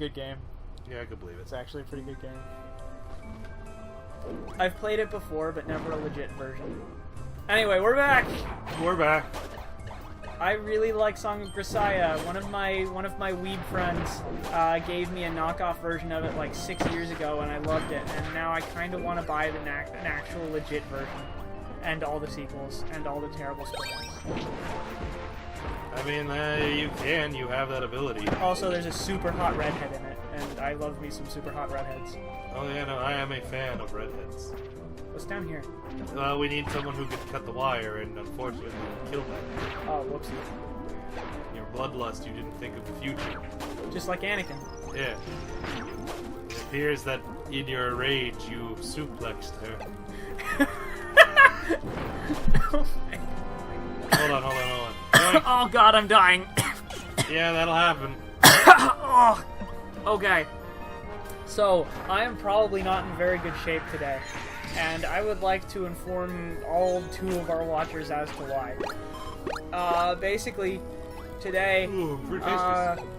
good game. Yeah, I could believe it. It's actually a pretty good game. I've played it before, but never a legit version. Anyway, we're back! We're back. I really like Song of Grisaya. One of my weeb friends gave me a knockoff version of it like 6 years ago, and I loved it. And now I kind of want to buy an actual legit version, and all the sequels, and all the terrible spin-offs. I mean, you can. You have that ability. Also, there's a super hot redhead in it, and I love me some super hot redheads. Oh yeah, no, I am a fan of redheads. What's down here? We need someone who could cut the wire and unfortunately kill them. Oh, whoopsie. Your bloodlust, you didn't think of the future. Just like Anakin. Yeah. It appears that in your rage you suplexed her. Hold on. Oh god, I'm dying. Yeah, that'll happen. Oh. Okay. So, I am probably not in very good shape today, and I would like to inform all 2 of our watchers as to why. Basically, today,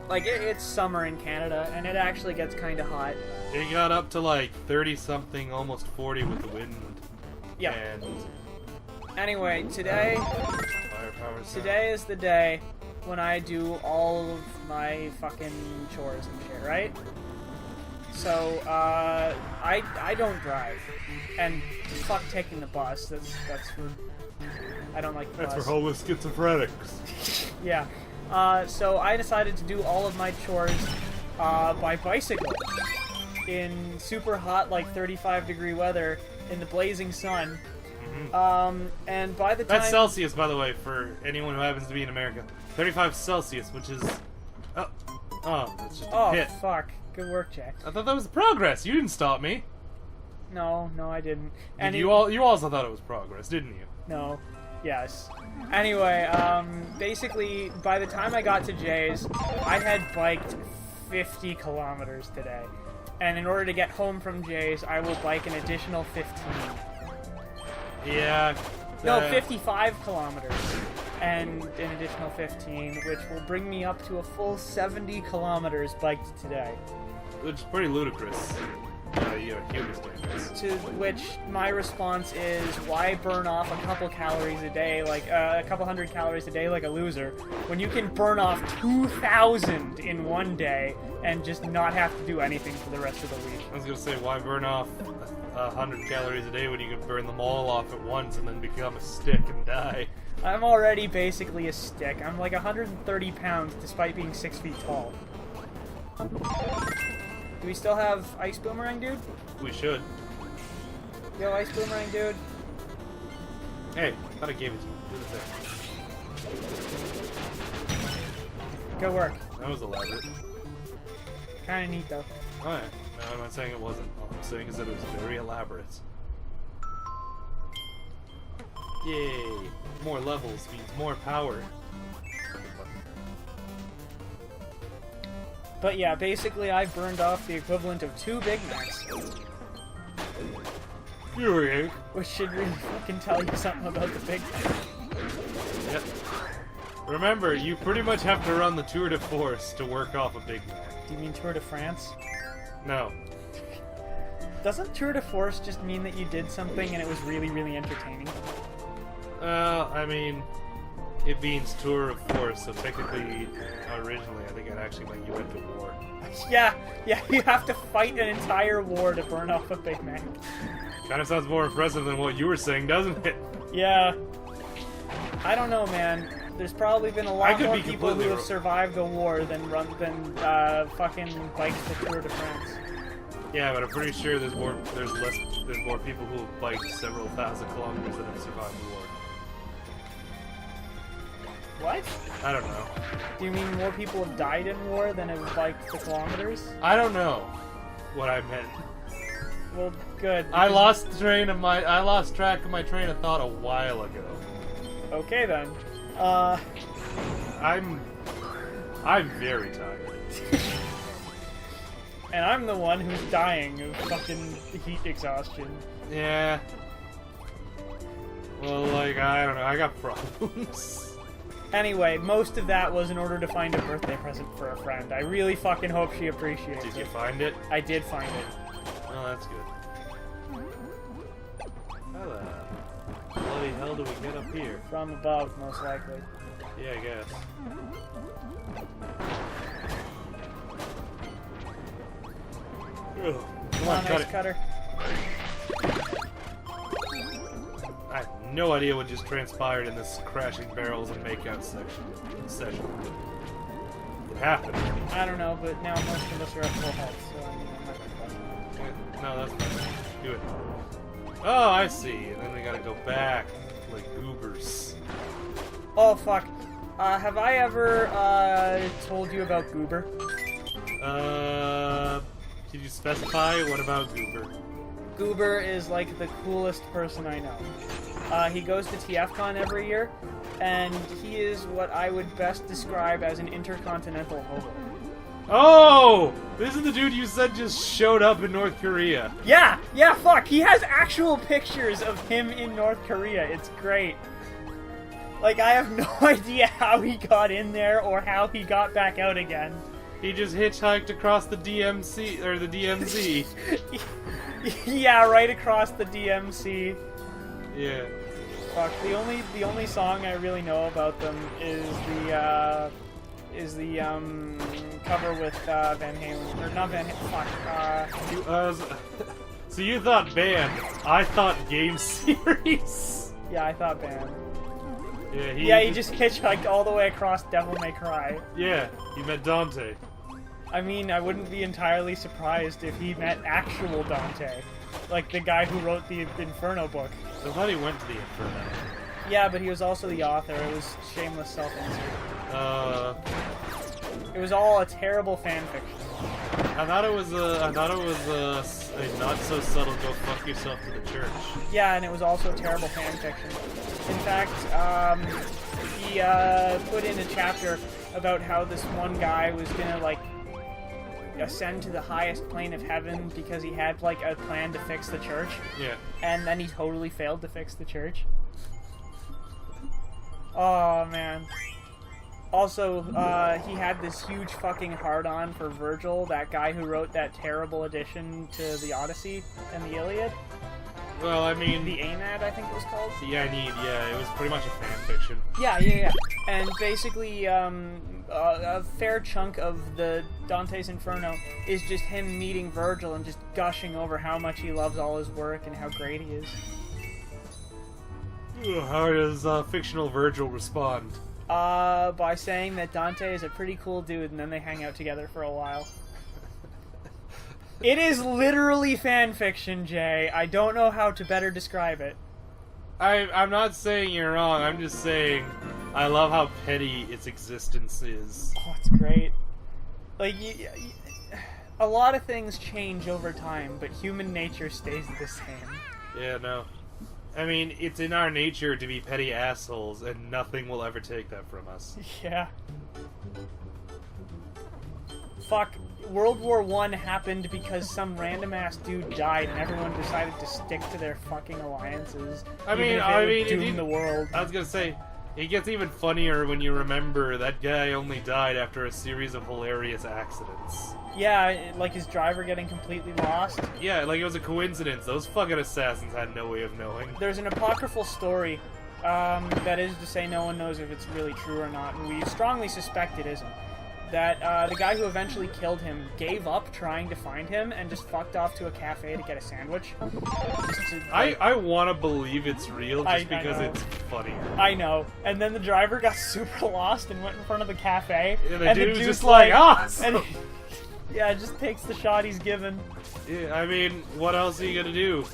like, it's summer in Canada, and it actually gets kind of hot. It got up to like 30-something, almost 40 with the wind. Yeah. And anyway, today is the day when I do all of my fucking chores and shit, right? So, I don't drive. And fuck taking the bus. That's for... I don't like the bus. That's for homeless schizophrenics. Yeah. So I decided to do all of my chores by bicycle. In super hot, like 35-degree weather, in the blazing sun. And by the time... That's Celsius, by the way, for anyone who happens to be in America. 35 Celsius, which is... Oh, that's just a hit. Oh, fuck. Good work, Jack. I thought that was progress. You didn't stop me. No, I didn't. And you also thought it was progress, didn't you? No. Yes. Anyway, basically, by the time I got to Jay's, I had biked 50 kilometers today. And in order to get home from Jay's, I will bike an additional 15. Yeah. No, 55 kilometers. And an additional 15, which will bring me up to a full 70 kilometers biked today. Which is pretty ludicrous. Human standards. To which my response is, why burn off a couple calories a day, like a couple hundred calories a day like a loser, when you can burn off 2,000 in one day and just not have to do anything for the rest of the week? I was gonna say, why burn off 100 calories a day when you can burn them all off at once and then become a stick and die? I'm already basically a stick. I'm like 130 pounds despite being 6 feet tall. Do we still have Ice Boomerang Dude? We should. Yo, Ice Boomerang Dude. Hey, I thought I gave it to you. Do the thing. Good work. That was elaborate. Kinda neat, though. Oh yeah. No, I'm not saying it wasn't. All I'm saying is that it was very elaborate. Yay! More levels means more power. But yeah, basically I burned off the equivalent of 2 Big Macs. Which should really fucking tell you something about the Big Mac. Yep. Remember, you pretty much have to run the Tour de Force to work off a Big Mac. Do you mean Tour de France? No. Doesn't Tour de Force just mean that you did something and it was really, really entertaining? I mean, it means Tour of Force, so technically, originally, I think it actually meant you went to war. Yeah, you have to fight an entire war to burn off a Big Mac. Kind of sounds more impressive than what you were saying, doesn't it? Yeah. I don't know, man. There's probably been a lot more people who have survived the war than fucking biked the Tour de France. Yeah, but I'm pretty sure there's more people who have biked several thousand kilometers that have survived the war. What? I don't know. Do you mean more people have died in war than have biked the kilometers? I don't know what I meant. Well, good. I lost track of my train of thought a while ago. Okay then. I'm very tired. And I'm the one who's dying of fucking heat exhaustion. Yeah. Well, like, I don't know, I got problems. Anyway, most of that was in order to find a birthday present for a friend. I really fucking hope she appreciates it. Did you find it? I did find it. Oh, that's good. How the bloody hell do we get up here? From above, most likely. Yeah, I guess. Ugh. Come on, cut ice cutter. I have no idea what just transpired in this crashing barrels and makeout session. It happened. I don't know, but now most of us are at full health, so I mean, I'm not gonna question. No, that's fine. Do it. Oh, I see. And then we gotta go back like goobers. Oh, fuck. Have I ever, told you about Goober? Did you specify? What about Goober? Goober is like the coolest person I know. He goes to TFCon every year, and he is what I would best describe as an intercontinental hobo. Oh! This is the dude you said just showed up in North Korea. Yeah, fuck. He has actual pictures of him in North Korea. It's great. Like, I have no idea how he got in there or how he got back out again. He just hitchhiked across the DMZ. Yeah, right across the DMC. Yeah. Fuck. The only song I really know about them is the cover with Van Halen, or not Van Halen. Fuck. So you thought band? I thought game series. Yeah, I thought band. Yeah, he just hitchhiked all the way across Devil May Cry. Yeah, he met Dante. I mean, I wouldn't be entirely surprised if he met actual Dante. Like the guy who wrote the Inferno book. I thought he went to the Inferno. Yeah, but he was also the author. It was shameless self-insert. It was all a terrible fan fiction. I thought it was a not so subtle go fuck yourself to the church. Yeah, and it was also terrible fan fiction. In fact, he put in a chapter about how this one guy was gonna like ascend to the highest plane of heaven because he had like a plan to fix the church. Yeah. And then he totally failed to fix the church. Oh man. Also, he had this huge fucking hard-on for Virgil, that guy who wrote that terrible addition to the Odyssey and the Iliad. Well, I mean... The Aeneid, I think it was called? Yeah, it was pretty much a fan fiction. Yeah. And basically, a fair chunk of the Dante's Inferno is just him meeting Virgil and just gushing over how much he loves all his work and how great he is. How does fictional Virgil respond? By saying that Dante is a pretty cool dude, and then they hang out together for a while. It is literally fan fiction, Jay. I don't know how to better describe it. I'm not saying you're wrong. I'm just saying I love how petty its existence is. Oh, it's great. Like, a lot of things change over time, but human nature stays the same. Yeah, no. I mean, it's in our nature to be petty assholes, and nothing will ever take that from us. Yeah. Fuck. World War I happened because some random-ass dude died, and everyone decided to stick to their fucking alliances. I mean, doom the world. I was gonna say, it gets even funnier when you remember that guy only died after a series of hilarious accidents. Yeah, like his driver getting completely lost. Yeah, like it was a coincidence. Those fucking assassins had no way of knowing. There's an apocryphal story, that is to say no one knows if it's really true or not, and we strongly suspect it isn't. That the guy who eventually killed him gave up trying to find him and just fucked off to a cafe to get a sandwich. I want to believe it's real just because it's funny. I know. And then the driver got super lost and went in front of the cafe. And the dude's just like, awesome! And yeah, just takes the shot he's given. Yeah, I mean, what else are you gonna do?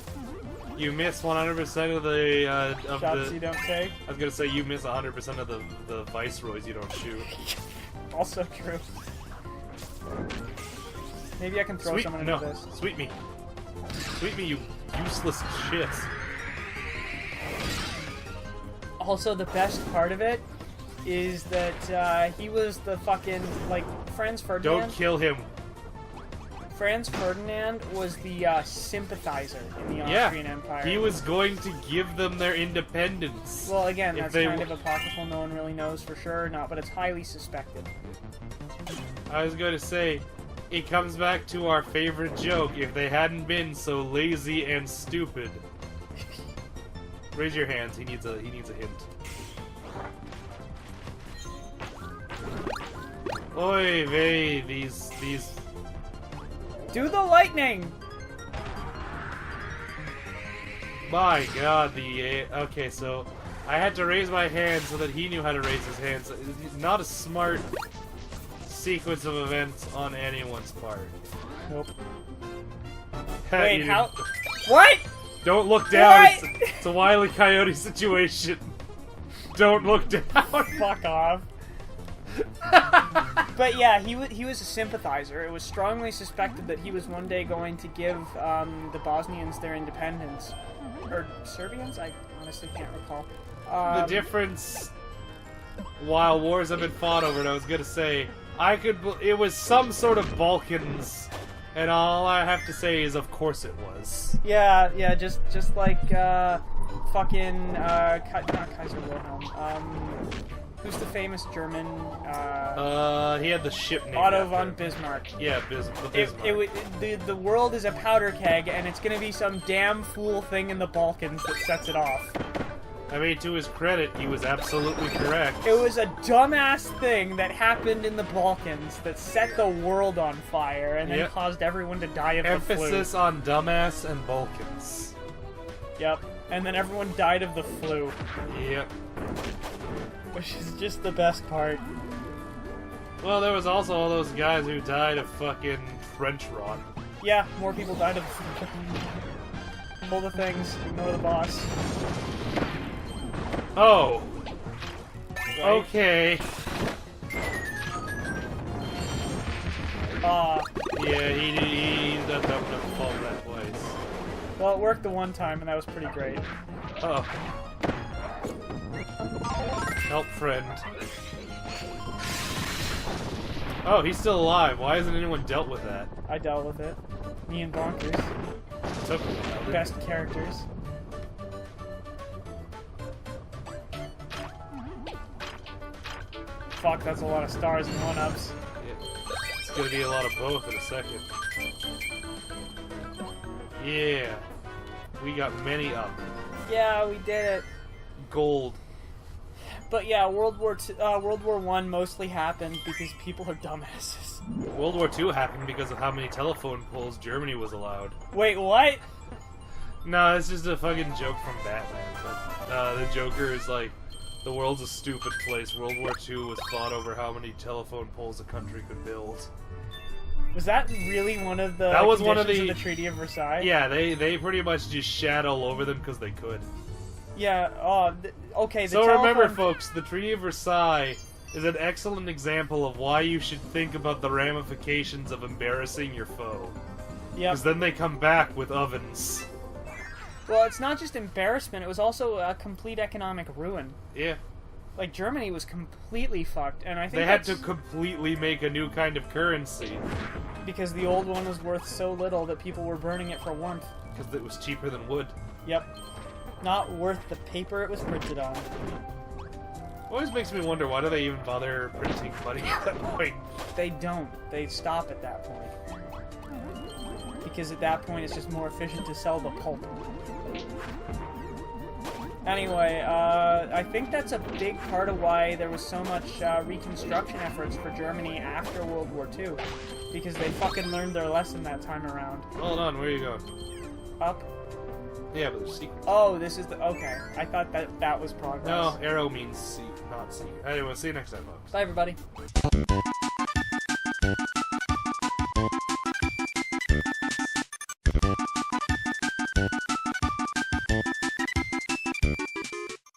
You miss 100% of the shots you don't take. I was gonna say you miss 100% of the viceroys you don't shoot. Also true. Maybe I can throw someone into this. Sweet me, you useless shit. Also, the best part of it is that he was the fucking, like, Franz Ferdinand. Don't kill him. Franz Ferdinand was the sympathizer in the Austrian Empire. He was going to give them their independence. Well, again, that's kind of apocryphal. No one really knows for sure, but it's highly suspected. I was going to say, it comes back to our favorite joke. If they hadn't been so lazy and stupid. Raise your hands. He needs a hint. Oy vey, these. Do the lightning! My God, okay, so I had to raise my hand so that he knew how to raise his hands. Not a smart sequence of events on anyone's part. Nope. Wait, how? What? Don't look down. What? It's a Wile E. Coyote situation. Don't look down. Fuck off. But yeah, he was a sympathizer. It was strongly suspected that he was one day going to give the Bosnians their independence. Or Serbians? I honestly can't recall. The difference, while wars have been fought over it, I was gonna say, it was some sort of Balkans, and all I have to say is, of course it was. Yeah, just like, fucking, not Kaiser Wilhelm, who's the famous German, he had the ship name Otto von Bismarck. Yeah, Bismarck. The world is a powder keg, and it's gonna be some damn fool thing in the Balkans that sets it off. I mean, to his credit, he was absolutely correct. It was a dumbass thing that happened in the Balkans that set the world on fire and then caused everyone to die of the flu. Emphasis on dumbass and Balkans. Yep. And then everyone died of the flu. Yep. Which is just the best part. Well, there was also all those guys who died of fucking French rot. Yeah, more people died of the flu. Pull the things, ignore the boss. Oh. Right. Okay. Yeah, he ended up having to fall that place. Well, it worked the one time, and that was pretty great. Oh. Help, friend. Oh, he's still alive. Why hasn't anyone dealt with that? I dealt with it. Me and Bonkers. Took a while. Best characters. Fuck, that's a lot of stars and one-ups. It's gonna be a lot of both in a second. Yeah. We got many up. Yeah, we did it. Gold. But yeah, World War I mostly happened because people are dumbasses. World War II happened because of how many telephone poles Germany was allowed. Wait, what? No, it's just a fucking joke from Batman. But, the Joker is like, the world's a stupid place. World War II was fought over how many telephone poles a country could build. Was that really one of the conditions of the Treaty of Versailles? Yeah, they pretty much just shat all over them because they could. Yeah, okay. So remember, folks, the Treaty of Versailles is an excellent example of why you should think about the ramifications of embarrassing your foe. Yeah. Because then they come back with ovens. Well, it's not just embarrassment, it was also a complete economic ruin. Yeah. Like, Germany was completely fucked, and I think they had to completely make a new kind of currency. Because the old one was worth so little that people were burning it for warmth. Because it was cheaper than wood. Yep. Not worth the paper it was printed on. Always makes me wonder, why do they even bother printing money at that point? They don't. They stop at that point. Because at that point it's just more efficient to sell the pulp. Anyway, I think that's a big part of why there was so much reconstruction efforts for Germany after World War II. Because they fucking learned their lesson that time around. Hold on, where are you going? Up. Yeah, but there's secrets. Oh, this is the... Okay. I thought that was progress. No, arrow means not secret. Anyway, see you next time, folks. Bye, everybody.